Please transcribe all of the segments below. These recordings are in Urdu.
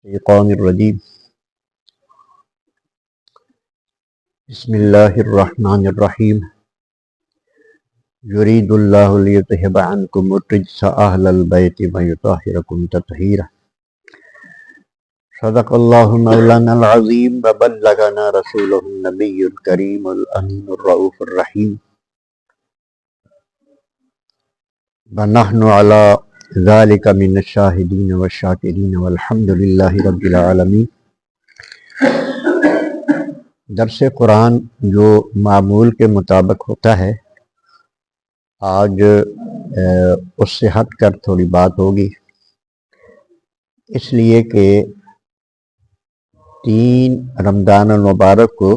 الشیطان الرجیم بسم اللہ الرحمن الرحیم یرید اللہ لیذہب عنکم الرجس اہل البیت ویطہرکم تطہیرا صدق اللہ مولانا العظیم وبلغنا رسولہ النبی الکریم الامین الرؤوف الرحیم ونحن علی ذالک من الشاہدین والشاکرین والحمد للہ رب العالمین۔ درس قرآن جو معمول کے مطابق ہوتا ہے، آج اس سے ہٹ کر تھوڑی بات ہوگی، اس لیے کہ 3 رمضان المبارک کو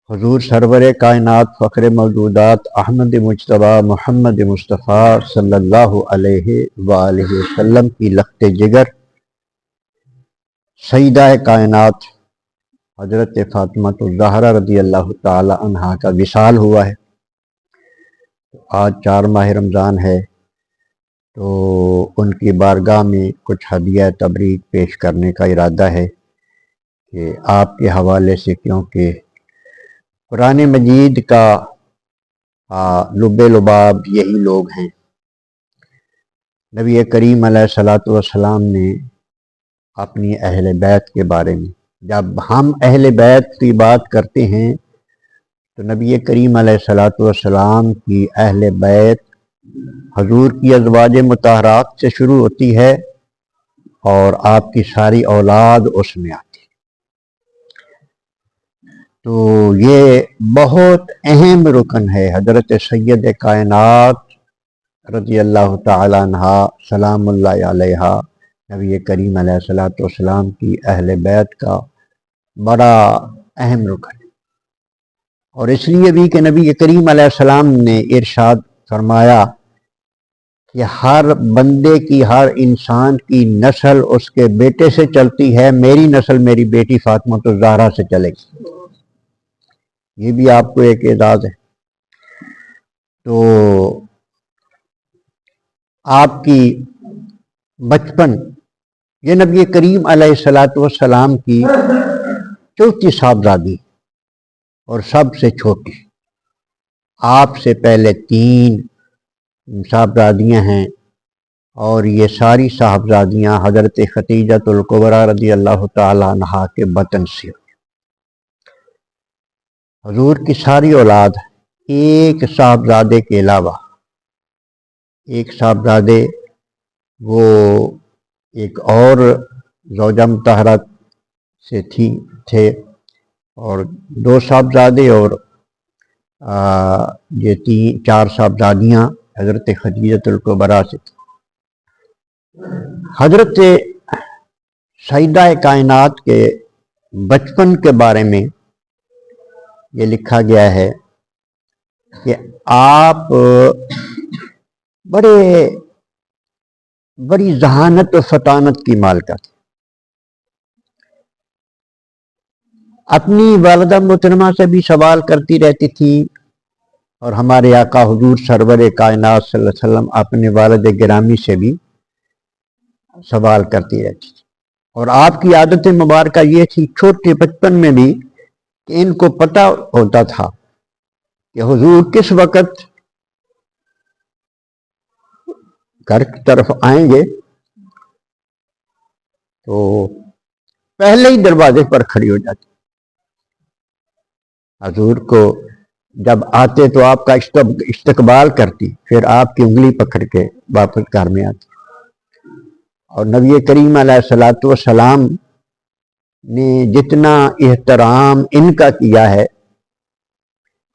حضور سرور کائنات فخر موجودات احمد مجتبی محمد مصطفیٰ صلی اللہ علیہ وآلہ وسلم کی لخت جگر سیدہ کائنات حضرت فاطمہ الزہرا رضی اللہ تعالی عنہا کا وصال ہوا ہے۔ آج 4 ماہ رمضان ہے، تو ان کی بارگاہ میں کچھ ہدیہ تبریک پیش کرنے کا ارادہ ہے کہ آپ کے حوالے سے، کیونکہ قرآن مجید کا لب لباب یہی لوگ ہیں۔ نبی کریم علیہ الصلاۃ والسلام نے اپنی اہل بیت کے بارے میں، جب ہم اہل بیت کی بات کرتے ہیں تو نبی کریم علیہ الصلاۃ والسلام کی اہل بیت حضور کی ازواج مطہرات سے شروع ہوتی ہے اور آپ کی ساری اولاد اس میں آتی ہے۔ تو یہ بہت اہم رکن ہے۔ حضرت سید کائنات رضی اللہ تعالی عنہ سلام اللہ علیہ، نبی کریم علیہ الصلاۃ والسلام کی اہل بیت کا بڑا اہم رکن ہے، اور اس لیے بھی کہ نبی کریم علیہ السلام نے ارشاد فرمایا کہ ہر بندے کی، ہر انسان کی نسل اس کے بیٹے سے چلتی ہے، میری نسل میری بیٹی فاطمہ الزہرا سے چلے گی۔ یہ بھی آپ کو ایک اعزاز ہے۔ تو آپ کی بچپن، یہ نبی کریم علیہ الصلاۃ والسلام کی چوتھی صاحبزادی اور سب سے چھوٹی۔ آپ سے پہلے 3 صاحبزادیاں ہیں، اور یہ ساری صاحبزادیاں حضرت خدیجہ الکبریٰ رضی اللہ تعالی عنہا کے بطن سے۔ حضور کی ساری اولاد ایک صاحبزادے کے علاوہ، ایک صاحبزادے وہ ایک اور زوجہ مطہرہ سے تھے، اور 2 صاحبزادے، اور یہ 4 صاحبزادیاں حضرت خدیجہ الکبریٰ سے تھیں۔ حضرت سیدہ کائنات کے بچپن کے بارے میں یہ لکھا گیا ہے کہ آپ بڑی ذہانت و فطانت کی مالکہ تھی۔ اپنی والدہ محترمہ سے بھی سوال کرتی رہتی تھی، اور ہمارے آقا حضور سرور کائنات صلی اللہ علیہ وسلم اپنے والد گرامی سے بھی سوال کرتی رہتی تھی۔ اور آپ کی عادت مبارکہ یہ تھی چھوٹے بچپن میں بھی کہ ان کو پتہ ہوتا تھا کہ حضور کس وقت گھر کی طرف آئیں گے، تو پہلے ہی دروازے پر کھڑی ہو جاتی۔ حضور کو جب آتے تو آپ کا استقبال کرتی، پھر آپ کی انگلی پکڑ کے واپس گھر میں آتی۔ اور نبی کریم علیہ الصلاۃ والسلام نے جتنا احترام ان کا کیا ہے،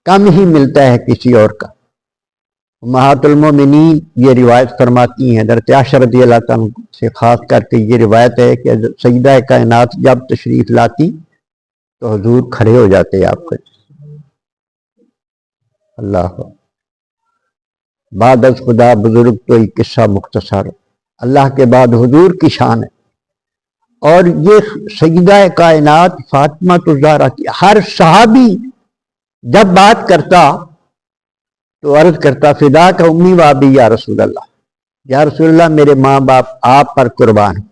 کم ہی ملتا ہے کسی اور کا۔ امہات المومنین یہ روایت فرماتی ہیں، حضرت عائشہ رضی اللہ عنہ سے خاص کر کے یہ روایت ہے کہ سیدہ کائنات جب تشریف لاتی تو حضور کھڑے ہو جاتے آپ کے۔ اللہ بعد از خدا بزرگ تو ایک قصہ مختصر، اللہ کے بعد حضور کی شان ہے۔ اور یہ سیدہ کائنات فاطمہ الزہرا کی، ہر صحابی جب بات کرتا تو عرض کرتا فدا کا امی و ابی یا رسول اللہ، یا رسول اللہ میرے ماں باپ آپ پر قربان ہیں۔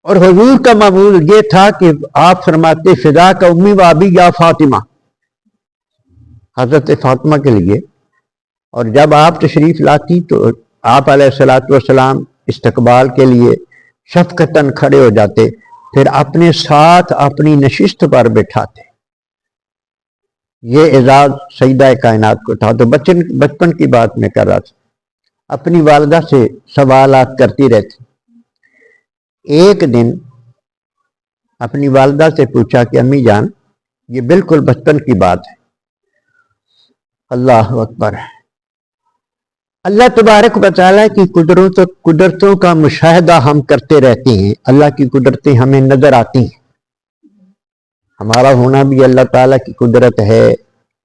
اور حضور کا معمول یہ تھا کہ آپ فرماتے فدا کا امی و ابی یا فاطمہ، حضرت فاطمہ کے لیے، اور جب آپ تشریف لاتی تو آپ علیہ الصلوۃ والسلام استقبال کے لیے شفقتاً کھڑے ہو جاتے، پھر اپنے ساتھ اپنی نشست پر بٹھاتے۔ یہ اعزاز سیدہ کائنات کو تھا۔ تو بچپن کی بات میں کر رہا تھا، اپنی والدہ سے سوالات کرتی رہتی۔ ایک دن اپنی والدہ سے پوچھا کہ امی جان، یہ بالکل بچپن کی بات ہے، اللہ اکبر، اللہ تبارک و تعالیٰ کی قدرتوں کا مشاہدہ ہم کرتے رہتے ہیں، اللہ کی قدرتیں ہمیں نظر آتی ہیں، ہمارا ہونا بھی اللہ تعالیٰ کی قدرت ہے،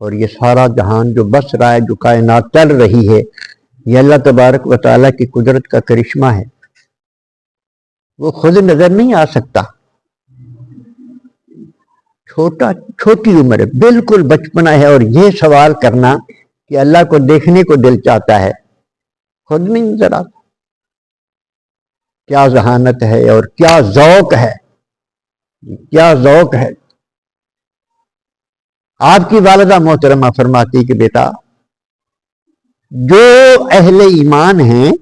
اور یہ سارا جہان جو بس رہا ہے، جو کائنات چل رہی ہے، یہ اللہ تبارک و تعالیٰ کی قدرت کا کرشمہ ہے، وہ خود نظر نہیں آ سکتا۔ چھوٹی عمر ہے، بالکل بچپنا ہے، اور یہ سوال کرنا کہ اللہ کو دیکھنے کو دل چاہتا ہے، خود نہیں نظر آتا۔ کیا ذہانت ہے اور کیا ذوق ہے، کیا ذوق ہے۔ آپ کی والدہ محترمہ فرماتی کہ بیٹا، جو اہل ایمان ہیں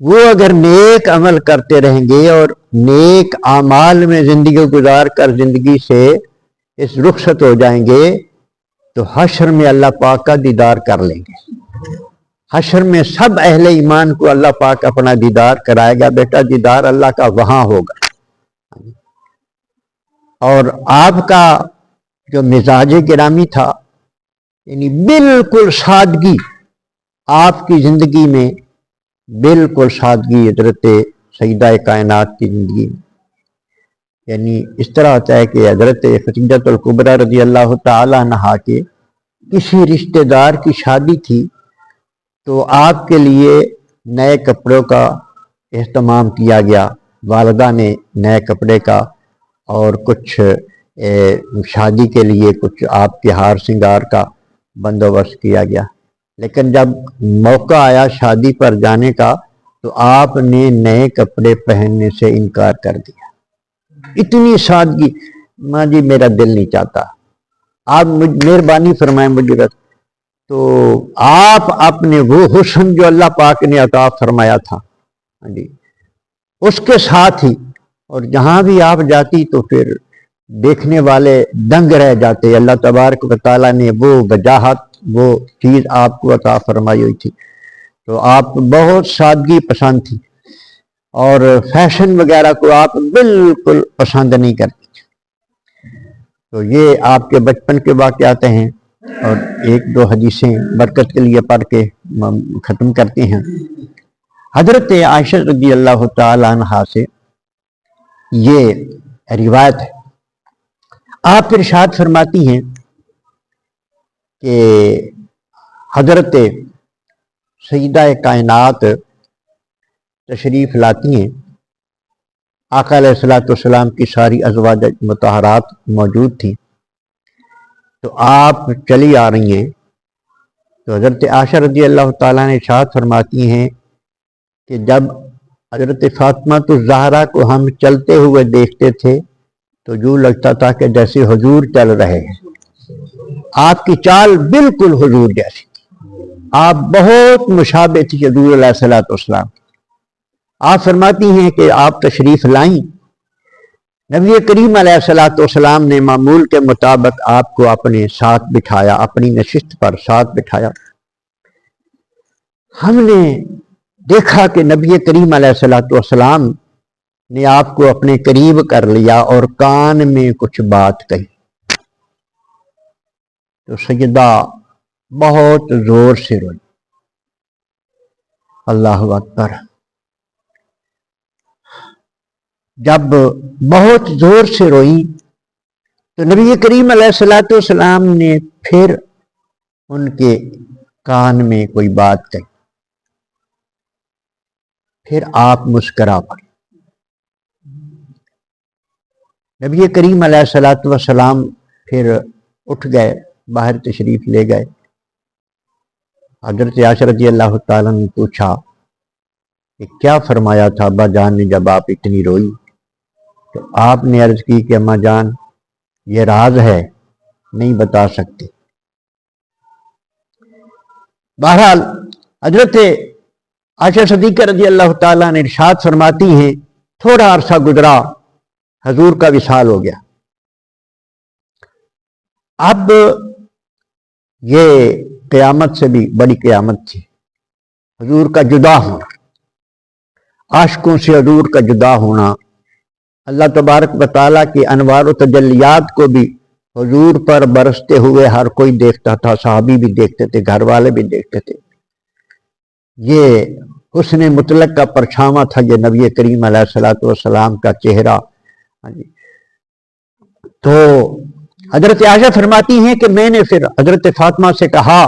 وہ اگر نیک عمل کرتے رہیں گے اور نیک اعمال میں زندگی گزار کر زندگی سے اس رخصت ہو جائیں گے تو حشر میں اللہ پاک کا دیدار کر لیں گے۔ حشر میں سب اہل ایمان کو اللہ پاک اپنا دیدار کرائے گا۔ بیٹا، دیدار اللہ کا وہاں ہوگا۔ اور آپ کا جو مزاج گرامی تھا، یعنی بالکل سادگی، آپ کی زندگی میں بالکل سادگی حضرت سیدہ کائنات کی زندگی میں، یعنی اس طرح ہوتا ہے کہ حضرت خدیجہ الکبریٰ رضی اللہ تعالی عنہا کے کسی رشتہ دار کی شادی تھی، تو آپ کے لیے نئے کپڑوں کا اہتمام کیا گیا، والدہ نے نئے کپڑے کا اور کچھ شادی کے لیے کچھ آپ کے ہار سنگار کا بندوبست کیا گیا، لیکن جب موقع آیا شادی پر جانے کا تو آپ نے نئے کپڑے پہننے سے انکار کر دیا۔ اتنی سادگی، ماں جی میرا دل نہیں چاہتا، آپ مہربانی فرمائیں مجھے بس۔ تو آپ اپنے وہ حسن جو اللہ پاک نے عطا فرمایا تھا جی، اس کے ساتھ ہی، اور جہاں بھی آپ جاتی تو پھر دیکھنے والے دنگ رہ جاتے۔ اللہ تبارک و تعالیٰ نے وہ وجاہت، وہ چیز آپ کو عطا فرمائی ہوئی تھی، تو آپ بہت سادگی پسند تھی، اور فیشن وغیرہ کو آپ بالکل پسند نہیں کرتی۔ تو یہ آپ کے بچپن کے واقعات ہیں، اور ایک دو حدیثیں برکت کے لیے پڑھ کے ختم کرتے ہیں۔ حضرت عائشہ رضی اللہ تعالی عنہا سے یہ روایت ہے، آپ ارشاد فرماتی ہیں کہ حضرت سیدہ کائنات تشریف لاتی ہیں، آقا علیہ الصلوۃ والسلام کی ساری ازواج مطہرات موجود تھیں، تو آپ چلی آ رہی ہیں، تو حضرت عائشہ رضی اللہ تعالیٰ نے ارشاد فرماتی ہیں کہ جب حضرت فاطمہ الزہرا کو ہم چلتے ہوئے دیکھتے تھے تو یوں لگتا تھا کہ جیسے حضور چل رہے ہیں، آپ کی چال بالکل حضور جیسی، آپ بہت مشابہ تھی حضور علیہ الصلوۃ والسلام۔ آپ فرماتی ہیں کہ آپ تشریف لائیں، نبی کریم علیہ الصلوۃ والسلام نے معمول کے مطابق آپ کو اپنے ساتھ بٹھایا، اپنی نشست پر ساتھ بٹھایا۔ ہم نے دیکھا کہ نبی کریم علیہ الصلوۃ والسلام نے آپ کو اپنے قریب کر لیا اور کان میں کچھ بات کہی، تو سیدہ بہت زور سے روئی، اللہ اکبر۔ جب بہت زور سے روئی تو نبی کریم علیہ الصلوۃ والسلام نے پھر ان کے کان میں کوئی بات کہی، پھر آپ مسکرا پڑے۔ نبی کریم علیہ الصلوۃ والسلام پھر اٹھ گئے، باہر تشریف لے گئے۔ حضرت عائشہ رضی اللہ تعالیٰ نے پوچھا کہ کیا فرمایا تھا ابا جان نے جب آپ اتنی روئی؟ تو آپ نے عرض کی کہ اماں جان یہ راز ہے، نہیں بتا سکتے۔ بہرحال حضرت عائشہ صدیقہ رضی اللہ تعالیٰ نے ارشاد فرماتی ہیں تھوڑا عرصہ گزرا، حضور کا وصال ہو گیا۔ اب یہ قیامت سے بھی بڑی قیامت تھی، حضور کا جدا ہونا، عاشقوں سے حضور کا جدا ہونا۔ اللہ تبارک و تعالیٰ کی انوار و تجلیات کو بھی حضور پر برستے ہوئے ہر کوئی دیکھتا تھا، صحابی بھی دیکھتے تھے، گھر والے بھی دیکھتے تھے۔ یہ حسن مطلق کا پرچھاواں تھا یہ نبی کریم علیہ الصلوۃ والسلام کا چہرہ۔ تو حضرت عائشہ فرماتی ہیں کہ میں نے پھر حضرت فاطمہ سے کہا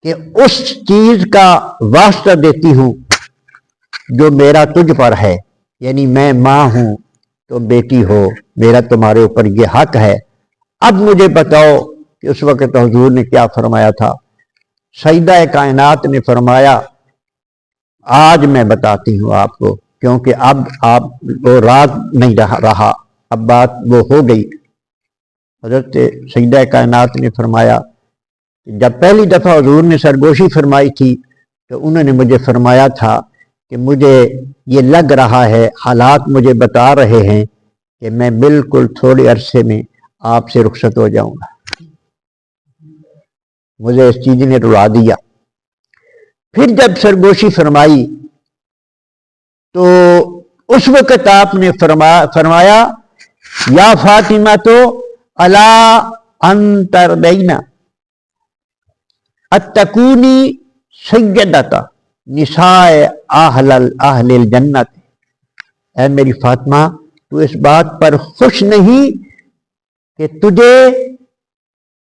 کہ اس چیز کا واسطہ دیتی ہوں جو میرا تجھ پر ہے، یعنی میں ماں ہوں تو بیٹی ہو، میرا تمہارے اوپر یہ حق ہے۔ اب مجھے بتاؤ کہ اس وقت حضور نے کیا فرمایا تھا؟ سیدہ کائنات نے فرمایا آج میں بتاتی ہوں آپ کو، کیونکہ اب آپ وہ راز نہیں رہا، اب بات وہ ہو گئی۔ حضرت سیدہ کائنات نے فرمایا جب پہلی دفعہ حضور نے سرگوشی فرمائی تھی تو انہوں نے مجھے فرمایا تھا کہ مجھے یہ لگ رہا ہے، حالات مجھے بتا رہے ہیں کہ میں بالکل تھوڑے عرصے میں آپ سے رخصت ہو جاؤں گا۔ مجھے اس چیز نے رلا دیا۔ پھر جب سرگوشی فرمائی تو اس وقت آپ نے فرمایا یا فاطمہ تو الا انتر دینا اتکونی سیدتا نساء اہل الجنت، اے میری فاطمہ تو اس بات پر خوش نہیں کہ تجھے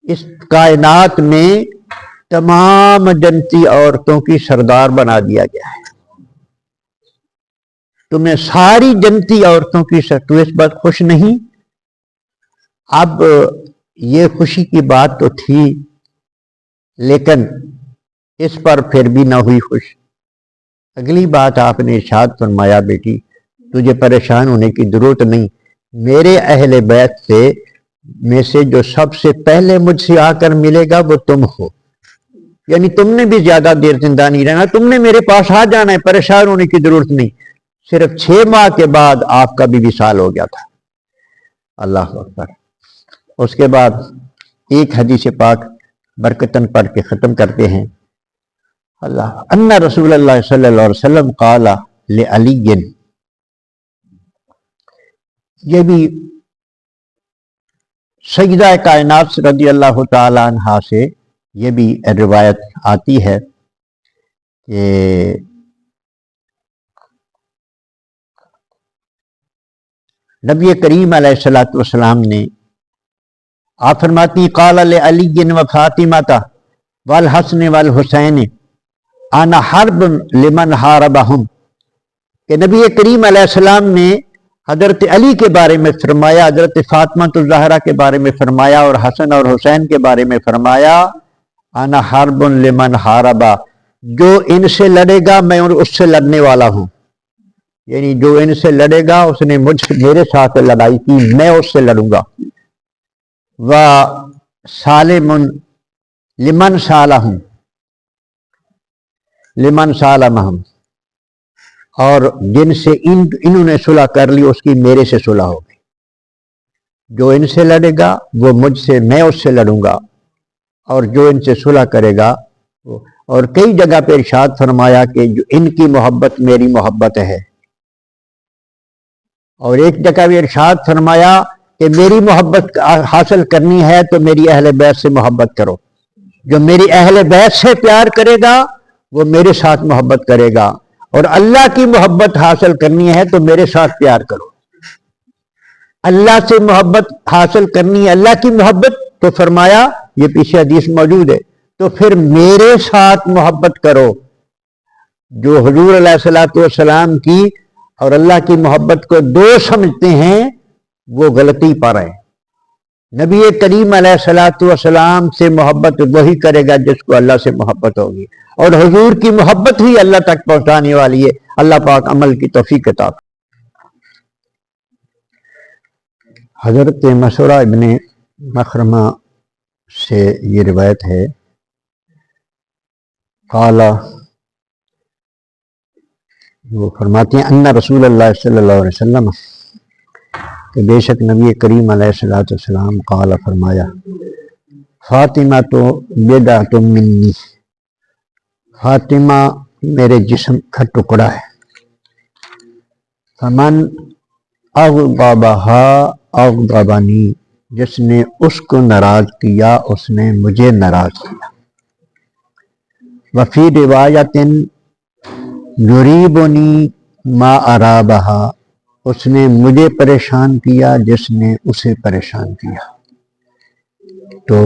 اس کائنات میں تمام جنتی عورتوں کی سردار بنا دیا گیا ہے، تمہیں ساری جنتی عورتوں کی تو اس بات خوش نہیں؟ اب یہ خوشی کی بات تو تھی لیکن اس پر پھر بھی نہ ہوئی خوش۔ اگلی بات آپ نے ارشاد فرمایا بیٹی تجھے پریشان ہونے کی ضرورت نہیں، میرے اہل بیت سے میں سے جو سب سے پہلے مجھ سے آ کر ملے گا وہ تم ہو، یعنی تم نے بھی زیادہ دیر زندہ نہیں رہنا، تم نے میرے پاس آ جانا ہے، پریشان ہونے کی ضرورت نہیں۔ صرف 6 ماہ کے بعد آپ کا بھی وصال ہو گیا تھا۔ اللہ اکبر۔ اس کے بعد ایک حدیث پاک برکتاً پڑھ کے ختم کرتے ہیں۔ اللہ ان رسول اللہ صلی اللہ علیہ وسلم قال لعلی، یہ بھی سیدہ کائنات رضی اللہ تعالی عنہا سے یہ بھی روایت آتی ہے کہ نبی کریم علیہ الصلوۃ والسلام نے آپ فرماتی قال لعلی و فاطمہ والحسن والحسین انا حرب لمن حاربہم، کہ نبی کریم علیہ السلام نے حضرت علی کے بارے میں فرمایا، حضرت فاطمہ الزہرا کے بارے میں فرمایا اور حسن اور حسین کے بارے میں فرمایا انا حرب لمن حاربہ، جو ان سے لڑے گا میں اس سے لڑنے والا ہوں، یعنی جو ان سے لڑے گا اس نے میرے ساتھ لڑائی کی، میں اس سے لڑوں گا۔ وسالم لمن سالہم لمن سالمہم، اور جن سے انہوں نے صلح کر لی اس کی میرے سے صلح ہو گئی، جو ان سے لڑے گا وہ مجھ سے، میں اس سے لڑوں گا، اور جو ان سے صلح کرے گا اور کئی جگہ پہ ارشاد فرمایا کہ جو ان کی محبت میری محبت ہے، اور ایک جگہ بھی ارشاد فرمایا کہ میری محبت حاصل کرنی ہے تو میری اہل بیت سے محبت کرو، جو میری اہل بیت سے پیار کرے گا وہ میرے ساتھ محبت کرے گا، اور اللہ کی محبت حاصل کرنی ہے تو میرے ساتھ پیار کرو۔ اللہ سے محبت حاصل کرنی ہے، اللہ کی محبت، تو فرمایا یہ پیچھے حدیث موجود ہے تو پھر میرے ساتھ محبت کرو۔ جو حضور علیہ الصلوۃ والسلام کی اور اللہ کی محبت کو دو سمجھتے ہیں وہ غلطی پر ہے۔ نبی کریم علیہ الصلوۃ والسلام سے محبت وہی کرے گا جس کو اللہ سے محبت ہوگی، اور حضور کی محبت ہی اللہ تک پہنچانے والی ہے۔ اللہ پاک عمل کی توفیق عطا فرمائے۔ حضرت مسعورہ ابن مخرمہ سے یہ روایت ہے، قال، وہ فرماتے ہیں ان رسول اللہ صلی اللہ علیہ وسلم، کہ بے شک نبی کریم علیہ الصلوۃ والسلام قال، فرمایا، فاطمہ تو بدعۃ منی، فاطمہ میرے جسم کا ٹکڑا ہے، فمن اغضبہا اغضبنی، جس نے اس کو ناراض کیا اس نے مجھے ناراض کیا، وفی روایت یریبنی ما ارابہا، اس نے مجھے پریشان کیا جس نے اسے پریشان کیا۔ تو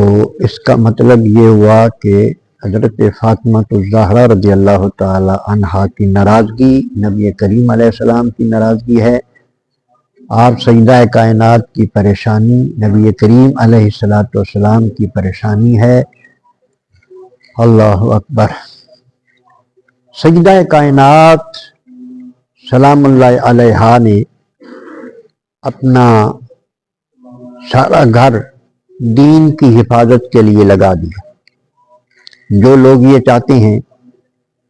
اس کا مطلب یہ ہوا کہ حضرت فاطمہ الزہرا رضی اللہ تعالی عنہا کی ناراضگی نبی کریم علیہ السلام کی ناراضگی ہے، آپ سیدہ کائنات کی پریشانی نبی کریم علیہ السلام کی پریشانی ہے۔ اللہ اکبر۔ سیدہ کائنات سلام اللہ علیہا نے اپنا سارا گھر دین کی حفاظت کے لیے لگا دیا۔ جو لوگ یہ چاہتے ہیں،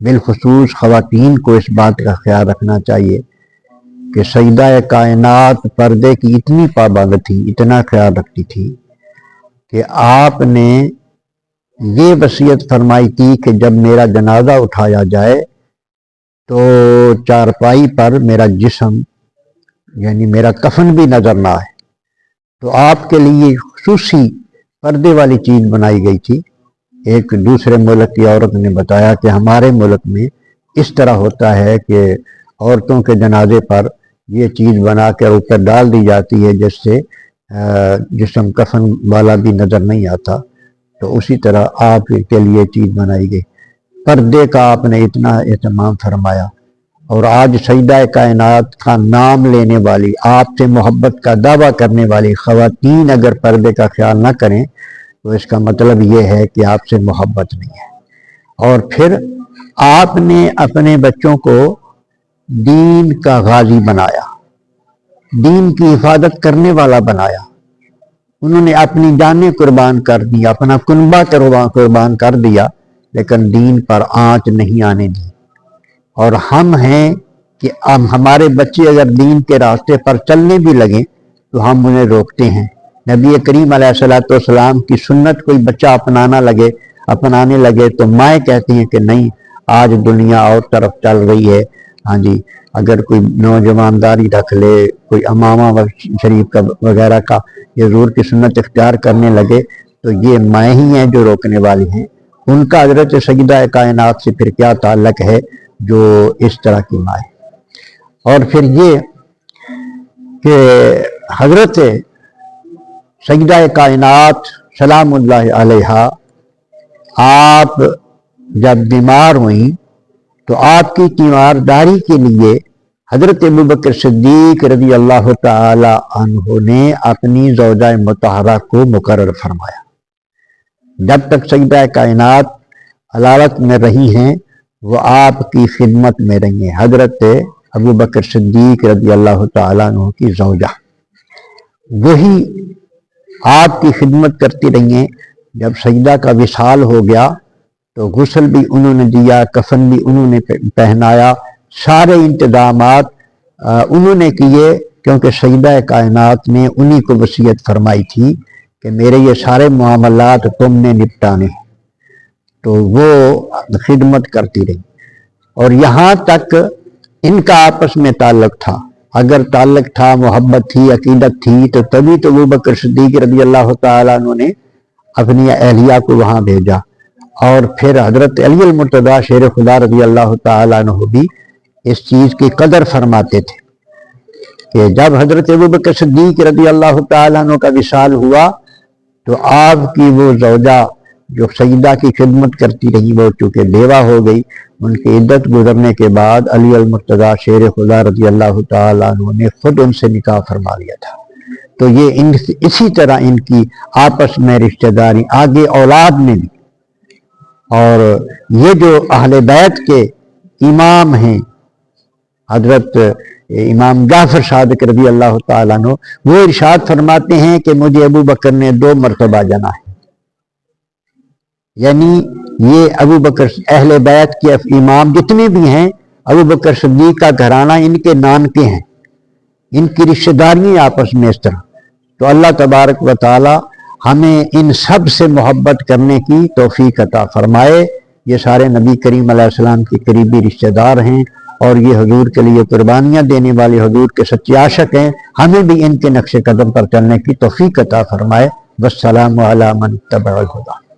بالخصوص خواتین کو اس بات کا خیال رکھنا چاہیے کہ سیدہ کائنات پردے کی اتنی پابند تھی، اتنا خیال رکھتی تھی کہ آپ نے یہ وصیت فرمائی تھی کہ جب میرا جنازہ اٹھایا جائے تو چارپائی پر میرا جسم یعنی میرا کفن بھی نظر نہ آئے۔ تو آپ کے لیے خصوصی پردے والی چیز بنائی گئی تھی۔ ایک دوسرے ملک کی عورت نے بتایا کہ ہمارے ملک میں اس طرح ہوتا ہے کہ عورتوں کے جنازے پر یہ چیز بنا کر اوپر ڈال دی جاتی ہے جس سے جسم کفن والا بھی نظر نہیں آتا، تو اسی طرح آپ کے لیے چیز بنائی گئی۔ پردے کا آپ نے اتنا اہتمام فرمایا، اور آج سیدہ کائنات کا نام لینے والی، آپ سے محبت کا دعویٰ کرنے والی خواتین اگر پردے کا خیال نہ کریں تو اس کا مطلب یہ ہے کہ آپ سے محبت نہیں ہے۔ اور پھر آپ نے اپنے بچوں کو دین کا غازی بنایا، دین کی حفاظت کرنے والا بنایا۔ انہوں نے اپنی جانیں قربان کر دی، اپنا کنبہ قربان کر دیا، لیکن دین پر آنچ نہیں آنے دی۔ اور ہم ہیں کہ ہمارے بچے اگر دین کے راستے پر چلنے بھی لگیں تو ہم انہیں روکتے ہیں۔ نبی کریم علیہ الصلوۃ والسلام کی سنت کوئی بچہ اپنانے لگے تو مائیں کہتی ہیں کہ نہیں، آج دنیا اور طرف چل رہی ہے، ہاں جی، اگر کوئی نوجوان داری رکھ لے، کوئی امامہ شریف کا وغیرہ کا یہ حضور کی سنت اختیار کرنے لگے تو یہ مائیں ہی ہیں جو روکنے والی ہیں۔ ان کا حضرت سیدہ کائنات سے پھر کیا تعلق ہے جو اس طرح کی مائیں۔ اور پھر یہ کہ حضرت سیدہ کائنات سلام اللہ علیہا آپ جب بیمار ہوئیں تو آپ کی تیمارداری کے لیے حضرت ابوبکر صدیق رضی اللہ تعالی عنہ نے اپنی زوجہ مطہرہ کو مقرر فرمایا۔ جب تک سیدہ کائنات حلالت میں رہی ہیں وہ آپ کی خدمت میں رہی ہیں، حضرت ابوبکر صدیق رضی اللہ تعالیٰ عنہ کی زوجہ، وہی آپ کی خدمت کرتی رہی ہیں۔ جب سیدہ کا وصال ہو گیا تو غسل بھی انہوں نے دیا، کفن بھی انہوں نے پہنایا، سارے انتظامات انہوں نے کیے، کیونکہ سیدہ کائنات نے انہی کو وصیت فرمائی تھی کہ میرے یہ سارے معاملات تم نے نپٹانے ہیں۔ تو وہ خدمت کرتی رہی، اور یہاں تک ان کا آپس میں تعلق تھا۔ اگر تعلق تھا، محبت تھی، عقیدت تھی، تو تبھی تو ابوبکر صدیق رضی اللہ تعالیٰ عنہ نے اپنی اہلیہ کو وہاں بھیجا۔ اور پھر حضرت علی المرتضیٰ شیر خدا رضی اللہ تعالیٰ عنہ بھی اس چیز کی قدر فرماتے تھے کہ جب حضرت ابوبکر صدیق رضی اللہ تعالیٰ عنہ کا وصال ہوا تو آپ کی وہ زوجہ جو سیدہ کی خدمت کرتی رہی وہ چونکہ بیوہ ہو گئی، ان کی عدت گزرنے کے بعد علی المرتضیٰ شیر خدا رضی اللہ تعالیٰ عنہ نے خود ان سے نکاح فرما لیا تھا۔ تو یہ اسی طرح ان کی آپس میں رشتہ داری آگے اولاد میں بھی. اور یہ جو اہل بیت کے امام ہیں حضرت امام جعفر صادق رضی اللہ تعالیٰ عنہ، وہ ارشاد فرماتے ہیں کہ مجھے ابو بکر نے 2 مرتبہ جنا ہے. یعنی یہ ابو بکر اہل بیت کے امام جتنے بھی ہیں، ابو بکر صدیق کا گھرانہ ان کے نانکے ہیں، ان کی رشتہ داریاں آپس میں اس طرح. تو اللہ تبارک و تعالی ہمیں ان سب سے محبت کرنے کی توفیق عطا فرمائے. یہ سارے نبی کریم علیہ السلام کے قریبی رشتہ دار ہیں اور یہ حضور کے لیے قربانیاں دینے والے حضور کے سچے عاشق ہیں. ہمیں بھی ان کے نقش قدم پر چلنے کی توفیق عطا فرمائے. والسلام علی من اتبع الہدی.